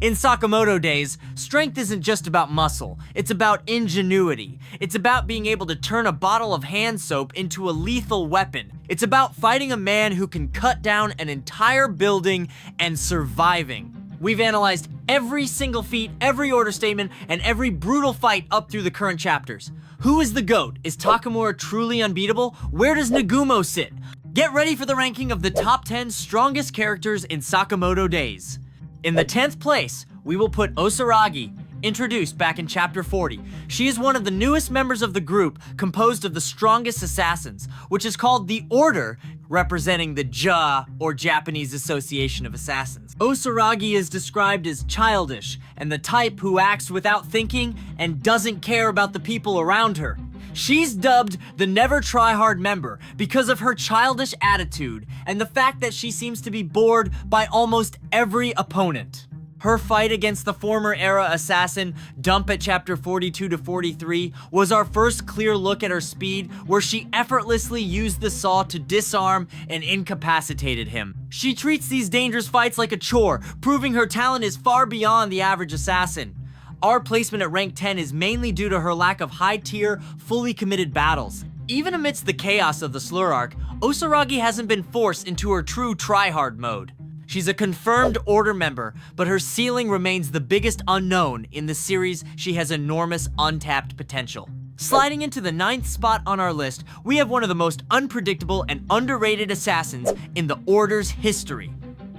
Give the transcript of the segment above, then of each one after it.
In Sakamoto Days, strength isn't just about muscle, it's about ingenuity. It's about being able to turn a bottle of hand soap into a lethal weapon. It's about fighting a man who can cut down an entire building and surviving. We've analyzed every single feat, every order statement, and every brutal fight up through the current chapters. Who is the GOAT? Is Takamura truly unbeatable? Where does Nagumo sit? Get ready for the ranking of the top 10 strongest characters in Sakamoto Days. In the 10th place, we will put Osaragi, introduced back in chapter 40. She is one of the newest members of the group, composed of the strongest assassins, which is called the Order, representing the JA, or Japanese Association of Assassins. Osaragi is described as childish, and the type who acts without thinking and doesn't care about the people around her. She's dubbed the Never Try Hard member because of her childish attitude and the fact that she seems to be bored by almost every opponent. Her fight against the former era assassin, Dump at chapter 42 to 43, was our first clear look at her speed, where she effortlessly used the saw to disarm and incapacitated him. She treats these dangerous fights like a chore, proving her talent is far beyond the average assassin. Our placement at rank 10 is mainly due to her lack of high-tier, fully committed battles. Even amidst the chaos of the Slur arc, Osaragi hasn't been forced into her true try-hard mode. She's a confirmed Order member, but her ceiling remains the biggest unknown. In the series, she has enormous untapped potential. Sliding into the 9th spot on our list, we have one of the most unpredictable and underrated assassins in the Order's history,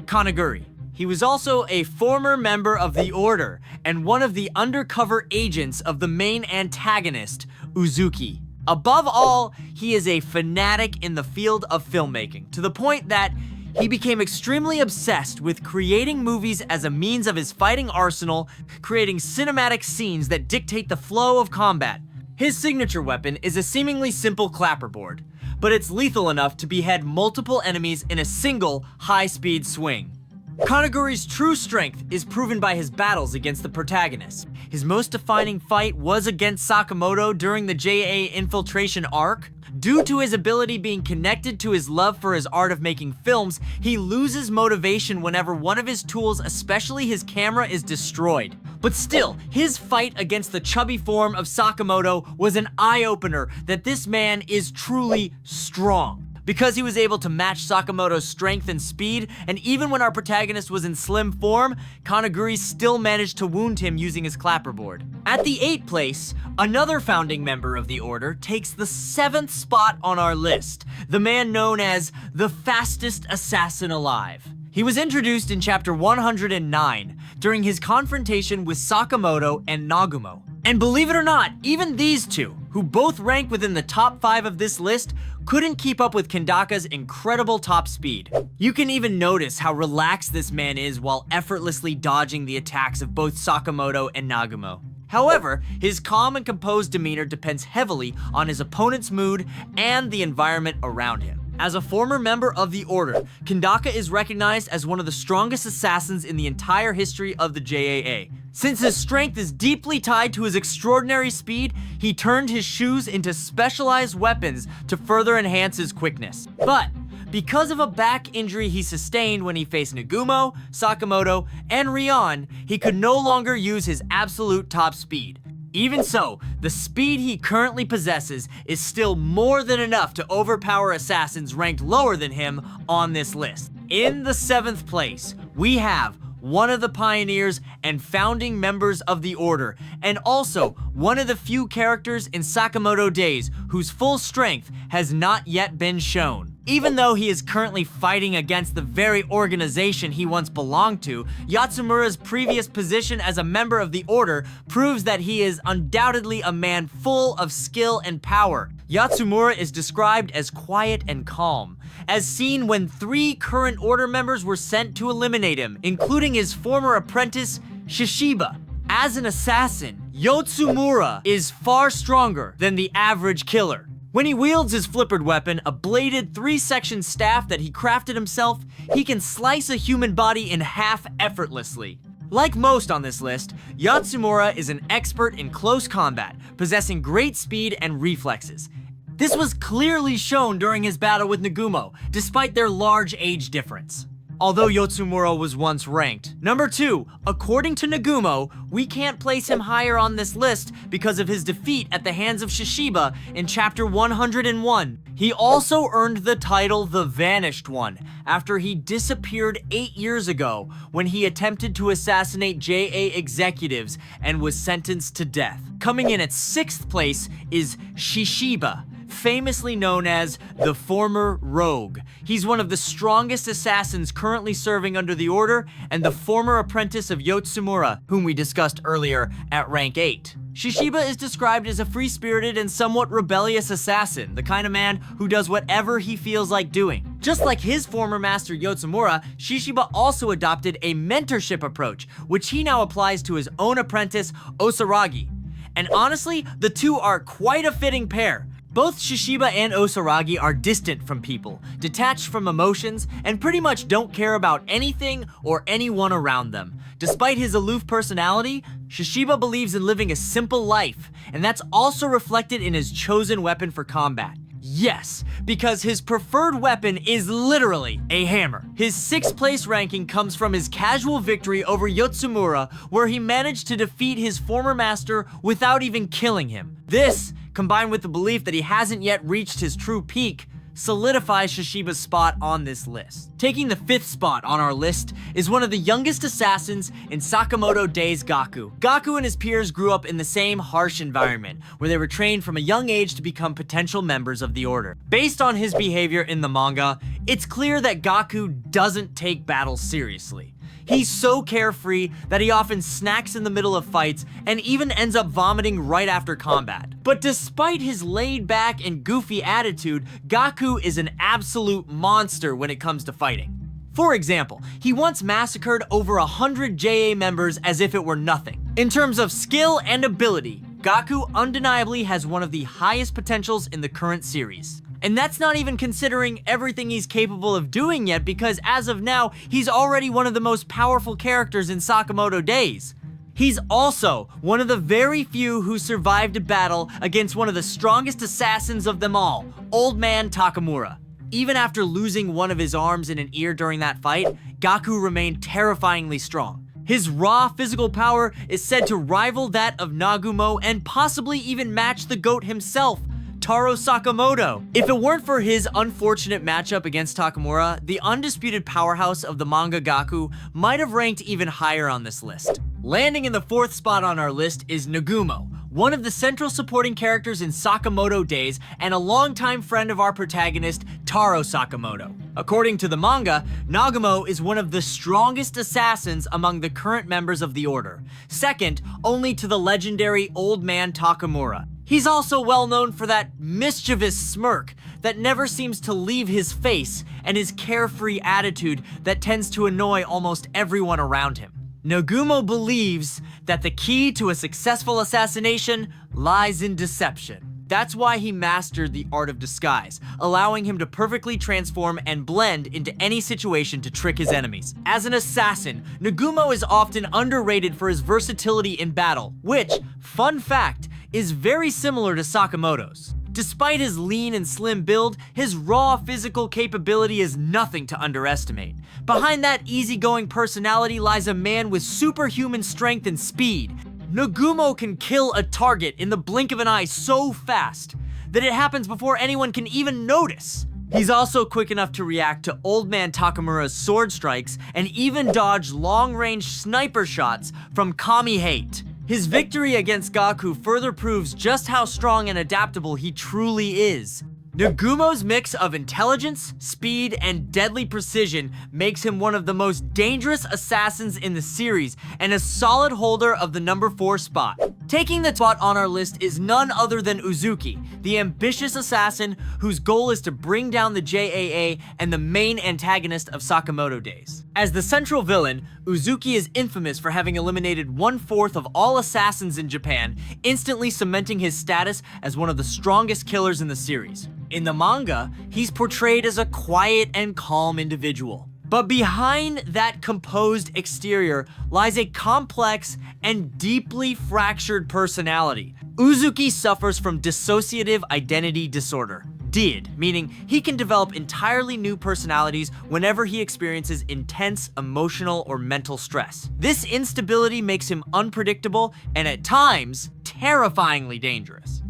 Kanaguri. He was also a former member of the Order and one of the undercover agents of the main antagonist, Uzuki. Above all, he is a fanatic in the field of filmmaking, to the point that he became extremely obsessed with creating movies as a means of his fighting arsenal, creating cinematic scenes that dictate the flow of combat. His signature weapon is a seemingly simple clapperboard, but it's lethal enough to behead multiple enemies in a single high-speed swing. Kanaguri's true strength is proven by his battles against the protagonists. His most defining fight was against Sakamoto during the JA infiltration arc. Due to his ability being connected to his love for his art of making films, he loses motivation whenever one of his tools, especially his camera, is destroyed. But still, his fight against the chubby form of Sakamoto was an eye-opener that this man is truly strong. Because he was able to match Sakamoto's strength and speed, and even when our protagonist was in slim form, Kanaguri still managed to wound him using his clapperboard. At the 8th place, another founding member of the Order takes the 7th spot on our list, the man known as the fastest assassin alive. He was introduced in chapter 109 during his confrontation with Sakamoto and Nagumo. And believe it or not, even these two, who both rank within the top 5 of this list, couldn't keep up with Kendaka's incredible top speed. You can even notice how relaxed this man is while effortlessly dodging the attacks of both Sakamoto and Nagumo. However, his calm and composed demeanor depends heavily on his opponent's mood and the environment around him. As a former member of the Order, Kendaka is recognized as one of the strongest assassins in the entire history of the JAA. Since his strength is deeply tied to his extraordinary speed, he turned his shoes into specialized weapons to further enhance his quickness. But because of a back injury he sustained when he faced Nagumo, Sakamoto, and Rion, he could no longer use his absolute top speed. Even so, the speed he currently possesses is still more than enough to overpower assassins ranked lower than him on this list. In the 7th place, we have one of the pioneers and founding members of the Order, and also one of the few characters in Sakamoto Days whose full strength has not yet been shown. Even though he is currently fighting against the very organization he once belonged to, Yatsumura's previous position as a member of the Order proves that he is undoubtedly a man full of skill and power. Yatsumura is described as quiet and calm, as seen when 3 current Order members were sent to eliminate him, including his former apprentice, Shishiba. As an assassin, Yatsumura is far stronger than the average killer. When he wields his flippered weapon, a bladed 3-section staff that he crafted himself, he can slice a human body in half effortlessly. Like most on this list, Yatsumura is an expert in close combat, possessing great speed and reflexes. This was clearly shown during his battle with Nagumo, despite their large age difference. although Yotsumura was once ranked. Number 2, according to Nagumo, we can't place him higher on this list because of his defeat at the hands of Shishiba in chapter 101. He also earned the title The Vanished One after he disappeared 8 years ago when he attempted to assassinate JA executives and was sentenced to death. Coming in at 6th place is Shishiba, famously known as the former rogue. He's one of the strongest assassins currently serving under the order and the former apprentice of Yotsumura, whom we discussed earlier at rank 8. Shishiba is described as a free-spirited and somewhat rebellious assassin, the kind of man who does whatever he feels like doing. Just like his former master Yotsumura, Shishiba also adopted a mentorship approach, which he now applies to his own apprentice, Osaragi. And honestly, the two are quite a fitting pair. Both Shishiba and Osaragi are distant from people, detached from emotions, and pretty much don't care about anything or anyone around them. Despite his aloof personality, Shishiba believes in living a simple life, and that's also reflected in his chosen weapon for combat. Yes, because his preferred weapon is literally a hammer. His 6th place ranking comes from his casual victory over Yotsumura, where he managed to defeat his former master without even killing him. This, combined with the belief that he hasn't yet reached his true peak, solidifies Shishiba's spot on this list. Taking the 5th spot on our list is one of the youngest assassins in Sakamoto Days, Gaku. Gaku and his peers grew up in the same harsh environment, where they were trained from a young age to become potential members of the order. Based on his behavior in the manga, it's clear that Gaku doesn't take battles seriously. He's so carefree that he often snacks in the middle of fights and even ends up vomiting right after combat. But despite his laid-back and goofy attitude, Gaku is an absolute monster when it comes to fighting. For example, he once massacred over 100 JA members as if it were nothing. In terms of skill and ability, Gaku undeniably has one of the highest potentials in the current series. And that's not even considering everything he's capable of doing yet, because as of now, he's already one of the most powerful characters in Sakamoto Days. He's also one of the very few who survived a battle against one of the strongest assassins of them all, Old Man Takamura. Even after losing one of his arms and an ear during that fight, Gaku remained terrifyingly strong. His raw physical power is said to rival that of Nagumo and possibly even match the GOAT himself, Taro Sakamoto. If it weren't for his unfortunate matchup against Takamura, the undisputed powerhouse of the manga Gaku might have ranked even higher on this list. Landing in the 4th spot on our list is Nagumo, one of the central supporting characters in Sakamoto Days and a longtime friend of our protagonist, Taro Sakamoto. According to the manga, Nagumo is one of the strongest assassins among the current members of the order, second only to the legendary Old Man Takamura. He's also well known for that mischievous smirk that never seems to leave his face and his carefree attitude that tends to annoy almost everyone around him. Nagumo believes that the key to a successful assassination lies in deception. That's why he mastered the art of disguise, allowing him to perfectly transform and blend into any situation to trick his enemies. As an assassin, Nagumo is often underrated for his versatility in battle, which, fun fact, is very similar to Sakamoto's. Despite his lean and slim build, his raw physical capability is nothing to underestimate. Behind that easygoing personality lies a man with superhuman strength and speed. Nagumo can kill a target in the blink of an eye so fast that it happens before anyone can even notice. He's also quick enough to react to Old Man Takamura's sword strikes and even dodge long-range sniper shots from Kami Hate. His victory against Gaku further proves just how strong and adaptable he truly is. Nagumo's mix of intelligence, speed, and deadly precision makes him one of the most dangerous assassins in the series and a solid holder of the number 4 spot. Taking the spot on our list is none other than Uzuki, the ambitious assassin whose goal is to bring down the JAA and the main antagonist of Sakamoto Days. As the central villain, Uzuki is infamous for having eliminated 1/4 of all assassins in Japan, instantly cementing his status as one of the strongest killers in the series. In the manga, he's portrayed as a quiet and calm individual. But behind that composed exterior lies a complex and deeply fractured personality. Uzuki suffers from dissociative identity disorder. did, meaning he can develop entirely new personalities whenever he experiences intense emotional or mental stress. This instability makes him unpredictable and at times terrifyingly dangerous.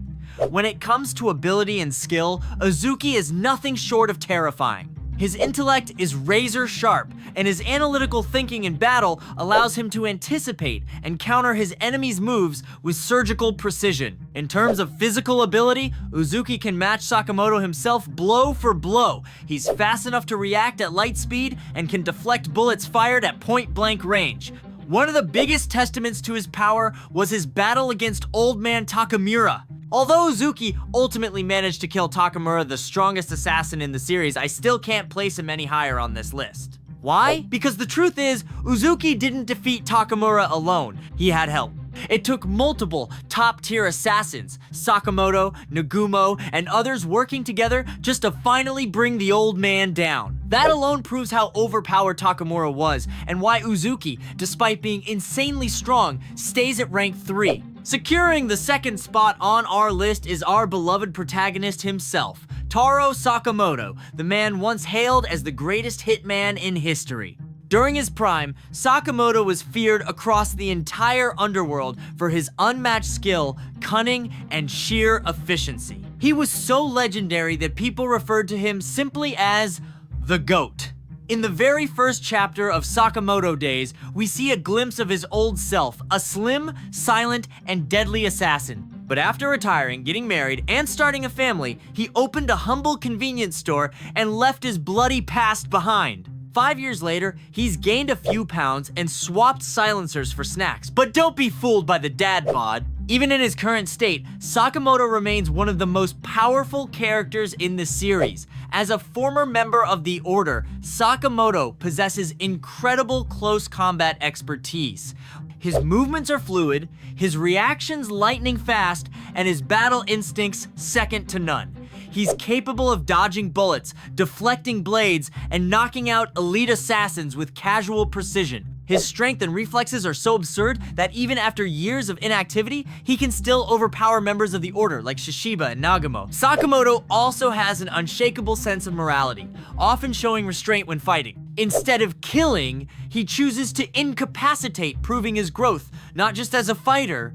When it comes to ability and skill, Uzuki is nothing short of terrifying. His intellect is razor sharp, and his analytical thinking in battle allows him to anticipate and counter his enemy's moves with surgical precision. In terms of physical ability, Uzuki can match Sakamoto himself blow for blow. He's fast enough to react at light speed and can deflect bullets fired at point-blank range. One of the biggest testaments to his power was his battle against Old Man Takamura. Although Uzuki ultimately managed to kill Takamura, the strongest assassin in the series, I still can't place him any higher on this list. Why? Because the truth is, Uzuki didn't defeat Takamura alone. He had help. It took multiple top-tier assassins, Sakamoto, Nagumo, and others working together just to finally bring the old man down. That alone proves how overpowered Takamura was, and why Uzuki, despite being insanely strong, stays at rank 3. Securing the second spot on our list is our beloved protagonist himself, Taro Sakamoto, the man once hailed as the greatest hitman in history. During his prime, Sakamoto was feared across the entire underworld for his unmatched skill, cunning, and sheer efficiency. He was so legendary that people referred to him simply as the GOAT. In the very first chapter of Sakamoto Days, we see a glimpse of his old self, a slim, silent, and deadly assassin. But after retiring, getting married, and starting a family, he opened a humble convenience store and left his bloody past behind. 5 years later, he's gained a few pounds and swapped silencers for snacks. But don't be fooled by the dad bod. Even in his current state, Sakamoto remains one of the most powerful characters in the series. As a former member of the Order, Sakamoto possesses incredible close combat expertise. His movements are fluid, his reactions lightning fast, and his battle instincts second to none. He's capable of dodging bullets, deflecting blades, and knocking out elite assassins with casual precision. His strength and reflexes are so absurd that even after years of inactivity, he can still overpower members of the Order like Shishiba and Nagumo. Sakamoto also has an unshakable sense of morality, often showing restraint when fighting. Instead of killing, he chooses to incapacitate, proving his growth, not just as a fighter,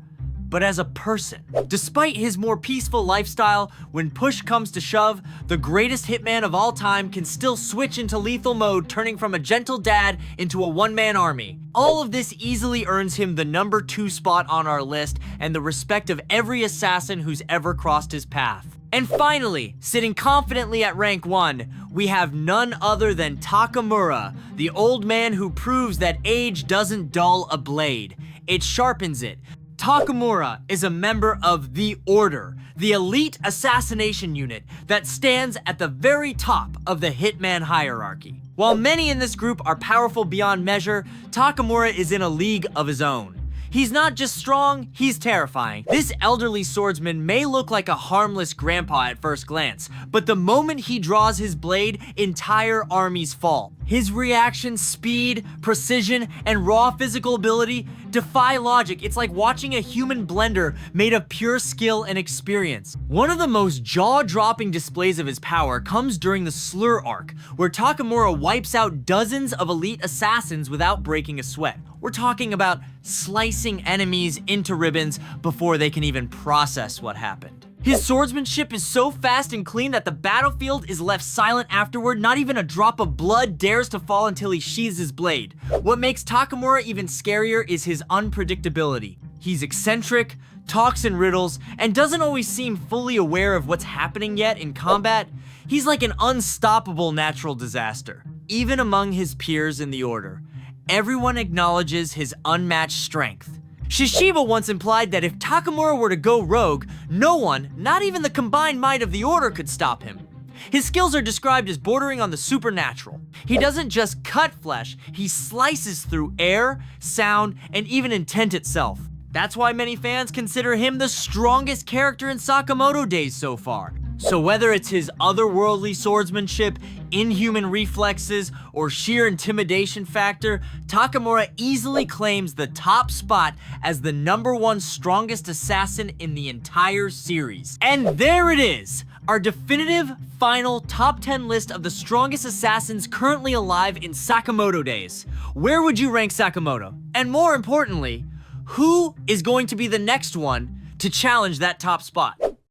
but as a person. Despite his more peaceful lifestyle, when push comes to shove, the greatest hitman of all time can still switch into lethal mode, turning from a gentle dad into a one-man army. All of this easily earns him the number 2 spot on our list and the respect of every assassin who's ever crossed his path. And finally, sitting confidently at rank 1, we have none other than Takamura, the old man who proves that age doesn't dull a blade, it sharpens it. Takamura is a member of the Order, the elite assassination unit that stands at the very top of the hitman hierarchy. While many in this group are powerful beyond measure, Takamura is in a league of his own. He's not just strong, he's terrifying. This elderly swordsman may look like a harmless grandpa at first glance, but the moment he draws his blade, entire armies fall. His reaction, speed, precision, and raw physical ability defy logic. It's like watching a human blender made of pure skill and experience. One of the most jaw-dropping displays of his power comes during the Slur arc, where Takamura wipes out dozens of elite assassins without breaking a sweat. We're talking about slicing enemies into ribbons before they can even process what happened. His swordsmanship is so fast and clean that the battlefield is left silent afterward. Not even a drop of blood dares to fall until he sheathes his blade. What makes Takamura even scarier is his unpredictability. He's eccentric, talks in riddles, and doesn't always seem fully aware of what's happening yet in combat. He's like an unstoppable natural disaster. Even among his peers in the Order, everyone acknowledges his unmatched strength. Shishiba once implied that if Takamura were to go rogue, no one, not even the combined might of the Order, could stop him. His skills are described as bordering on the supernatural. He doesn't just cut flesh, he slices through air, sound, and even intent itself. That's why many fans consider him the strongest character in Sakamoto Days so far. So whether it's his otherworldly swordsmanship, inhuman reflexes, or sheer intimidation factor, Takamura easily claims the top spot as the #1 strongest assassin in the entire series. And there it is! our definitive, final top 10 list of the strongest assassins currently alive in Sakamoto Days. Where would you rank Sakamoto? And more importantly, who is going to be the next one to challenge that top spot?